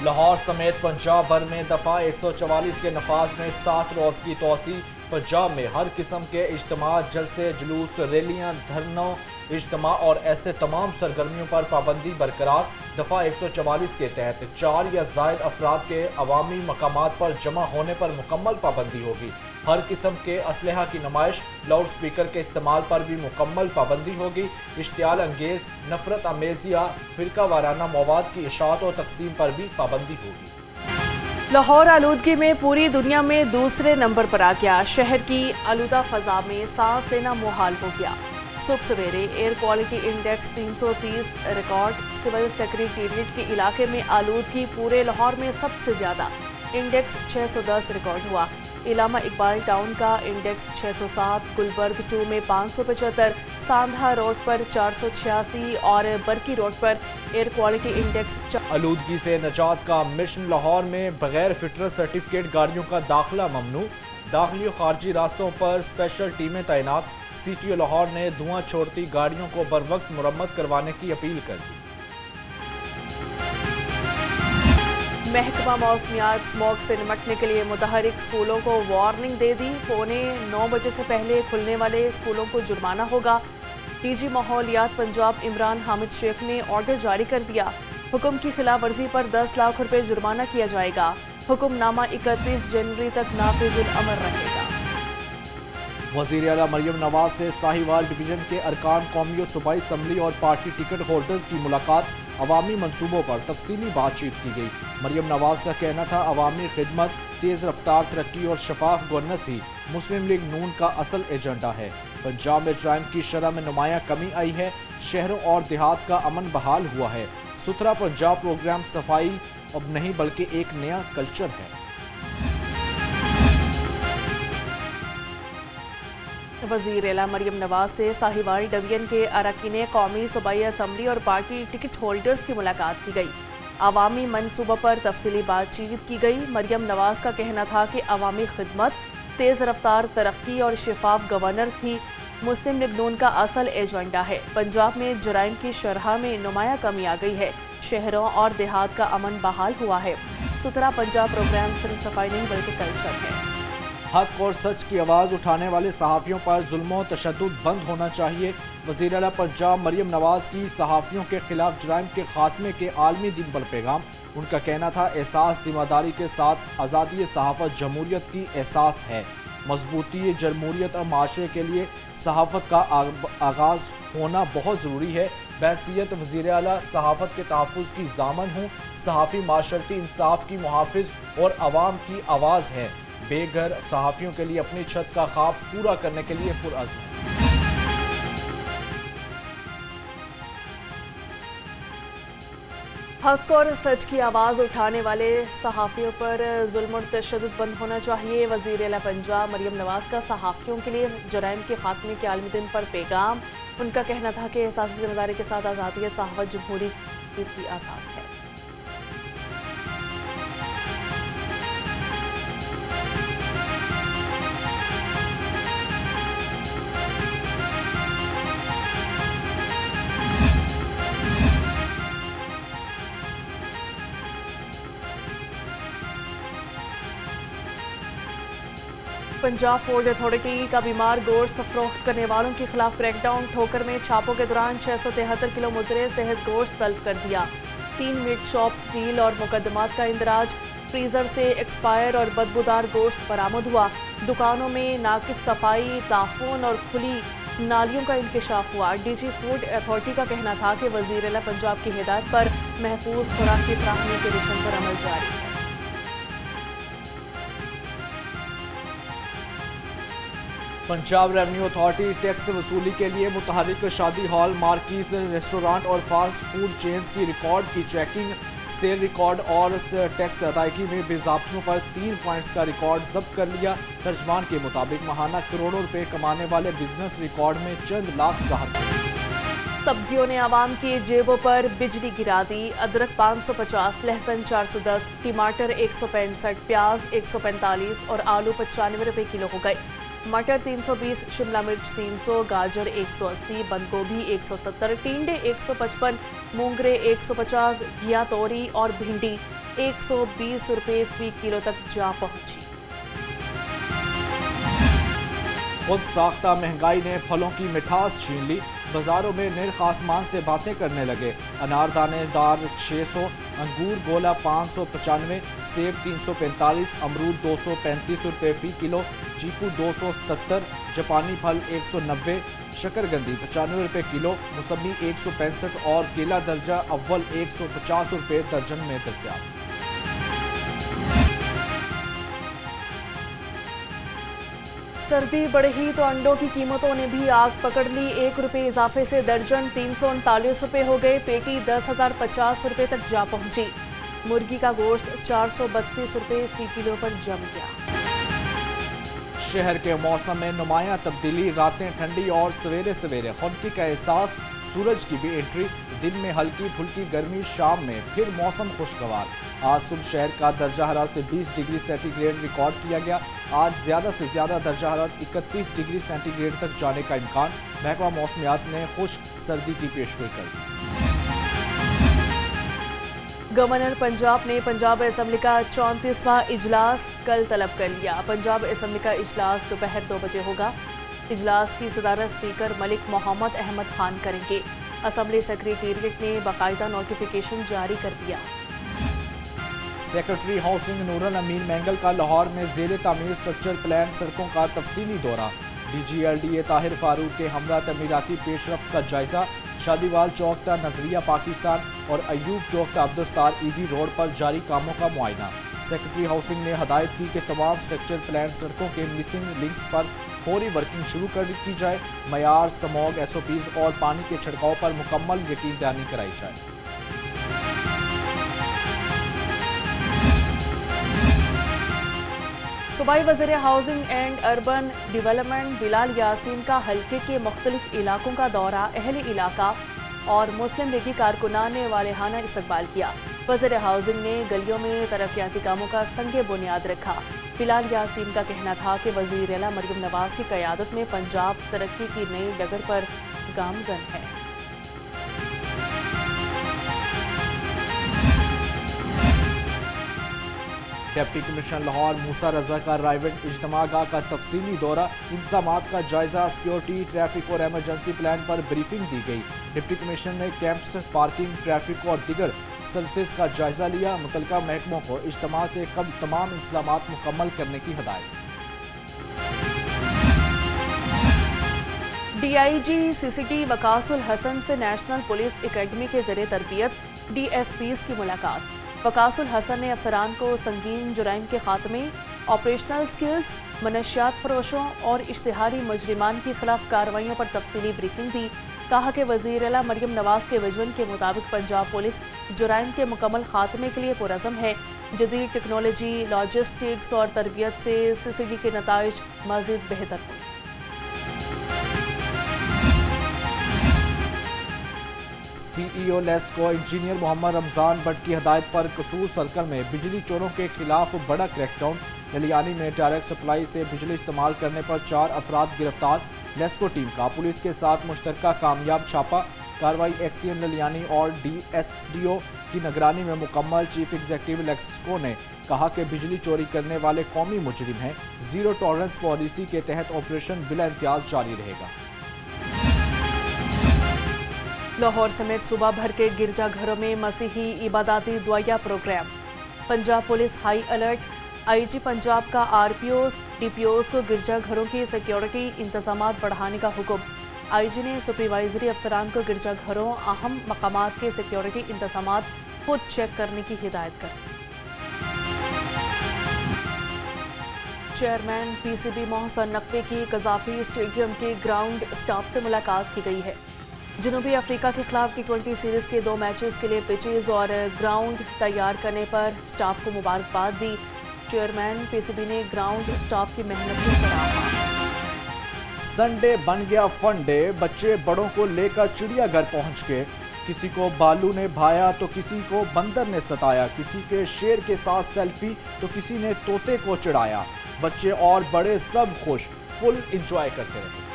لاہور سمیت پنجاب بھر میں دفعہ 144 کے نفاذ میں 7 روز کی توسیع۔ پنجاب میں ہر قسم کے اجتماع، جلسے، جلوس، ریلیاں، دھرنوں، اجتماع اور ایسے تمام سرگرمیوں پر پابندی برقرار۔ دفعہ 144 کے تحت 4 یا زائد افراد کے عوامی مقامات پر جمع ہونے پر مکمل پابندی ہوگی۔ ہر قسم کے اسلحہ کی نمائش، لاؤڈ سپیکر کے استعمال پر بھی مکمل پابندی ہوگی۔ اشتعال انگیز، نفرت آمیز یا فرقہ وارانہ مواد کی اشاعت و تقسیم پر بھی پابندی ہوگی۔ لاہور آلودگی میں پوری دنیا میں دوسرے نمبر پر آ گیا۔ شہر کی آلودہ فضا میں سانس لینا محال ہو گیا۔ صبح سویرے air quality index 330 record. Civil secretariat کے علاقے میں آلودگی پورے لاہور میں سب سے زیادہ، انڈیکس 610 ریکارڈ ہوا۔ علامہ اقبال ٹاؤن کا انڈیکس 607، گلبرگ 2 میں 575، ساندھا روڈ پر 486 اور Burki road per air quality index. آلودگی سے نجات کا مشن۔ لاہور میں بغیر فٹنس سرٹیفکیٹ گاڑیوں کا داخلہ ممنوع۔ داخلی و خارجی راستوں پر اسپیشل ٹیمیں تعینات۔ سی ٹی او لاہور نے دھواں چھوڑتی گاڑیوں کو بروقت مرمت کروانے کی اپیل کر دی۔ محکمہ موسمیات اسموگ سے نمٹنے کے لیے متحرک اسکولوں کو وارننگ دے دی۔ 8:45 بجے سے پہلے کھلنے والے اسکولوں کو جرمانہ ہوگا۔ ڈی جی ماحولیات پنجاب عمران حامد شیخ نے آرڈر جاری کر دیا۔ حکم کی خلاف ورزی پر 10 لاکھ روپے جرمانہ کیا جائے گا۔ حکم نامہ 31 جنوری تک نافذ الامر رہے گا۔ وزیر اعلیٰ مریم نواز سے ساہیوال ڈویژن کے ارکان قومی و صوبائی اسمبلی اور پارٹی ٹکٹ ہولڈرز کی ملاقات۔ عوامی منصوبوں پر تفصیلی بات چیت کی گئی۔ مریم نواز کا کہنا تھا عوامی خدمت، تیز رفتار ترقی اور شفاف گورننس ہی مسلم لیگ نون کا اصل ایجنڈا ہے۔ پنجاب میں جرائم کی شرح میں نمایاں کمی آئی ہے۔ شہروں اور دیہات کا امن بحال ہوا ہے۔ ستھرا پنجاب پروگرام صفائی اب نہیں بلکہ ایک نیا کلچر ہے۔ وزیر اعلیٰ مریم نواز سے ساہیوال ڈویژن کے اراکین قومی صوبائی اسمبلی اور پارٹی ٹکٹ ہولڈرز کی ملاقات کی گئی۔ عوامی منصوبوں پر تفصیلی بات چیت کی گئی۔ مریم نواز کا کہنا تھا کہ عوامی خدمت، تیز رفتار ترقی اور شفاف گورننس ہی مسلم لیگ نون کا اصل ایجنڈا ہے۔ پنجاب میں جرائم کی شرح میں نمایاں کمی آ گئی ہے۔ شہروں اور دیہات کا امن بحال ہوا ہے۔ ستھرا پنجاب پروگرام صرف صفائی نہیں بلکہ کلچر ہے۔ حق اور سچ کی آواز اٹھانے والے صحافیوں پر ظلم و تشدد بند ہونا چاہیے۔ وزیر اعلیٰ پنجاب مریم نواز کی صحافیوں کے خلاف جرائم کے خاتمے کے عالمی دن پر پیغام۔ ان کا کہنا تھا احساس ذمہ داری کے ساتھ آزادی صحافت جمہوریت کی احساس ہے۔ مضبوطی جمہوریت اور معاشرے کے لیے صحافت کا آغاز ہونا بہت ضروری ہے۔ بحیثیت وزیر اعلیٰ صحافت کے تحفظ کی ضامن ہوں۔ صحافی معاشرتی انصاف کی محافظ اور عوام کی آواز ہے۔ بے گھر صحافیوں کے لیے اپنی چھت کا خواب پورا کرنے کے لیے پرعزم ہے۔ حق اور سچ کی آواز اٹھانے والے صحافیوں پر ظلم اور تشدد بند ہونا چاہیے۔ وزیر اعلیٰ پنجاب مریم نواز کا صحافیوں کے لیے جرائم کے خاتمے کے عالمی دن پر پیغام۔ ان کا کہنا تھا کہ احساس ذمہ داری کے ساتھ آزادی صحافت جمہوریت کی اساس ہے۔ پنجاب فوڈ اتھارٹی کا بیمار گوشت فروخت کرنے والوں کے خلاف کریک ڈاؤن۔ ٹھوکر میں چھاپوں کے دوران 673 کلو مضر صحت گوشت طلب کر دیا۔ 3 میٹ شاپس سیل اور مقدمات کا اندراج۔ فریزر سے ایکسپائر اور بدبودار گوشت برآمد ہوا۔ دکانوں میں ناقص صفائی، تعفن اور کھلی نالیوں کا انکشاف ہوا۔ ڈی جی فوڈ اتھارٹی کا کہنا تھا کہ وزیر اعلیٰ پنجاب کی ہدایت پر محفوظ خوراک کی فراہمی کے مشن پر عمل جاری ہے۔ پنجاب ریونیو اتھارٹی ٹیکس وصولی کے لیے متحرک شادی ہال، مارکیز، ریسٹورانٹ اور فاسٹ فوڈ چینز کی ریکارڈ کی چیکنگ، سیل ریکارڈ اور ٹیکس ادائیگی میں بے ضابطوں پر 3 پوائنٹس کا ریکارڈ ضبط کر لیا۔ ترجمان کے مطابق ماہانہ کروڑوں روپے کمانے والے بزنس ریکارڈ میں چند لاکھ ظاہر کیے۔ سبزیوں نے عوام کی جیبوں پر بجلی گرا دی۔ ادرک 550، لہسن 410، ٹماٹر 165، پیاز 145 اور آلو 95 روپے کلو ہو گئے۔ مٹر 320، شملہ مرچ 300، گاجر 180، بند گوبھی 170، ٹینڈے 155، مونگرے 150، گھیا توری اور بھنڈی 120 रुपये फी किलो तक जा पहुंची। खुद साख्ता महंगाई ने फलों की मिठास छीन ली। बाजारों में निर्ख आसमान से बातें करने लगे। अनार दानेदार 600, अंगूर गोला 595, सेब 345, अमरूद 235 रुपये फी किलो, चीकू 277, जापानी फल 190, शकरगंदी 95 रुपये किलो, मौसमी 165 और केला दर्जा अव्वल 150 रुपये दर्जन में दस्तयाब। सर्दी बढ़ी तो अंडों की कीमतों ने भी आग पकड़ ली। 1 रुपये इजाफे से दर्जन 339 रुपये हो गए। पेटी 10,050 रुपये तक जा पहुंची। मुर्गी का गोश्त 432 रुपये फी किलो पर जम गया। शहर के मौसम में नुमायां तब्दीली, रातें ठंडी और सवेरे सवेरे खुनकी का एहसास। सूरज की भी एंट्री, दिन में हल्की फुल्की गर्मी, शाम में फिर मौसम खुशगवार। आज सुबह शहर का दर्जा हरारत 20 डिग्री सेंटीग्रेड रिकॉर्ड किया गया। आज ज़्यादा से ज़्यादा दर्जा हरारत 31 डिग्री सेंटीग्रेड तक जाने का इम्कान। महकमा मौसमियात ने खुश्क सर्दी की पेशगोई कर दी। गवर्नर पंजाब ने पंजाब असम्बली का 34वां इजलास कल तलब कर लिया। पंजाब असम्बली का इजलास दोपहर 2 बजे होगा। इजलास की सदारत स्पीकर मलिक मोहम्मद अहमद खान करेंगे। असम्बली सेक्रेटेरिएट ने बाकायदा नोटिफिकेशन जारी कर दिया। सेक्रेटरी हाउसिंग नूरुल अमीन मैंगल का लाहौर में ज़ेर तामीर स्ट्रक्चर प्लान सड़कों का तफसीली दौरा। DGLDA ताहिर फारूक के हमरा तमीराती पेशरफ्त का जायजा। शादीवाल चौक ता नजरिया पाकिस्तान और अयूब चौक ता अब्दुस्तार EB रोड पर जारी कामों का मुआयना। सेक्रेटरी हाउसिंग ने हदायत की कि तमाम स्ट्रक्चर प्लान सड़कों के मिसिंग लिंक्स पर फौरी वर्किंग शुरू कर की जाए। मयार, स्मॉग, SOPs और पानी के छिड़काव पर मुकम्मल यकीन दहानी कराई जाए। सूबाई वज़ीर housing and urban development Bilal Yasin का हल्के के मुख्तलिफ इलाकों का दौरा। अहले इलाका और मुस्लिम लीगी कारकुनान ने वालेहाना इस्तकबाल किया। वज़ीर हाउसिंग ने गलियों में तरक्याती कामों का संगे बुनियाद रखा। बिलाल यासीन का कहना था कि वज़ीर आला मरियम नवाज की क़यादत में पंजाब तरक्की की नई डगर पर गामज़न है। डिप्टी कमिश्नर लाहौर मूसा रजा का राइवेट इज्तिमा का तफसीली दौरा। इंतजामात का जायजा, सिक्योरिटी, ट्रैफिक और एमरजेंसी प्लान पर ब्रीफिंग दी गई। डिप्टी कमिश्नर ने कैंप्स, पार्किंग, ट्रैफिक और दीगर सर्विसेज का जायजा लिया। मुतल्लिका महकमों को इज्तिमा से कब तमाम इंतजामात मुकम्मल करने की हिदायत। DIG CCT वकासुल हसन से नेशनल पुलिस एकेडमी के ज़रिए तरबियत DSPs की मुलाकात। वकासुल हसन ने अफसरान को संगीन जुराइम के खात्मे, ऑपरेशनल स्किल्स, मनशियात फरोशों और इश्तिहारी मुजरिमान की खिलाफ कार्रवाइयों पर तफसीली ब्रीफिंग दी। कहा कि वज़ीर आला मरियम नवाज के विजन के मुताबिक पंजाब पुलिस जुराइम के मुकम्मल खात्मे के लिए पुरज़म है। जदीद टेक्नोलॉजी, लॉजिस्टिक्स और तरबियत से CCT के नताइज मज़ीद बेहतर हों। CEO लेस्को इंजीनियर मोहम्मद रमजान भट्ट की हदायत पर कसूर सर्कल में बिजली चोरों के खिलाफ बड़ा क्रैकडाउन। ललियानी में डायरेक्ट सप्लाई से बिजली इस्तेमाल करने पर 4 अफराद गिरफ्तार। लेस्को टीम का पुलिस के साथ मुश्तरका कामयाब छापा। कार्रवाई XCM ललियानी और DSDO की निगरानी में मुकम्मल। चीफ एग्जीक्यूटिव लेस्को ने कहा कि बिजली चोरी करने वाले कौमी मुजरिम हैं। जीरो टॉलरेंस पॉलिसी के तहत ऑपरेशन बिला इम्तियाज जारी रहेगा। लाहौर समेत सूबा भर के गिरजाघरों में मसीही इबादती दुआया program. Punjab police high alert. IG Punjab का RPOs, DPOs को गिरजाघरों की सिक्योरिटी इंतजामात बढ़ाने का हुक्म। IG ने सुपरवाइजरी अफसरान को गिरजाघरों अहम मकामात के सिक्योरिटी इंतजामात खुद चेक करने की हिदायत कर। चेयरमैन PCB मोहसन नकवी की कज़ाफी स्टेडियम के ग्राउंड स्टाफ से मुलाकात की गई है। जनूबी अफ्रीका के खिलाफ T20 सीरीज के 2 मैचेस के लिए पिचेस और ग्राउंड तैयार करने पर स्टाफ को मुबारकबाद दी। चेयरमैन PCB ने ग्राउंड स्टाफ की मेहनत की सराहा। संडे बन गया फन डे। बच्चे बड़ों को लेकर चिड़ियाघर पहुंच गए। किसी को भालू ने भाया तो किसी को बंदर ने सताया। किसी के शेर के साथ सेल्फी तो किसी ने तोते को चिढ़ाया। बच्चे और बड़े सब खुश, फुल एंजॉय करते रहे।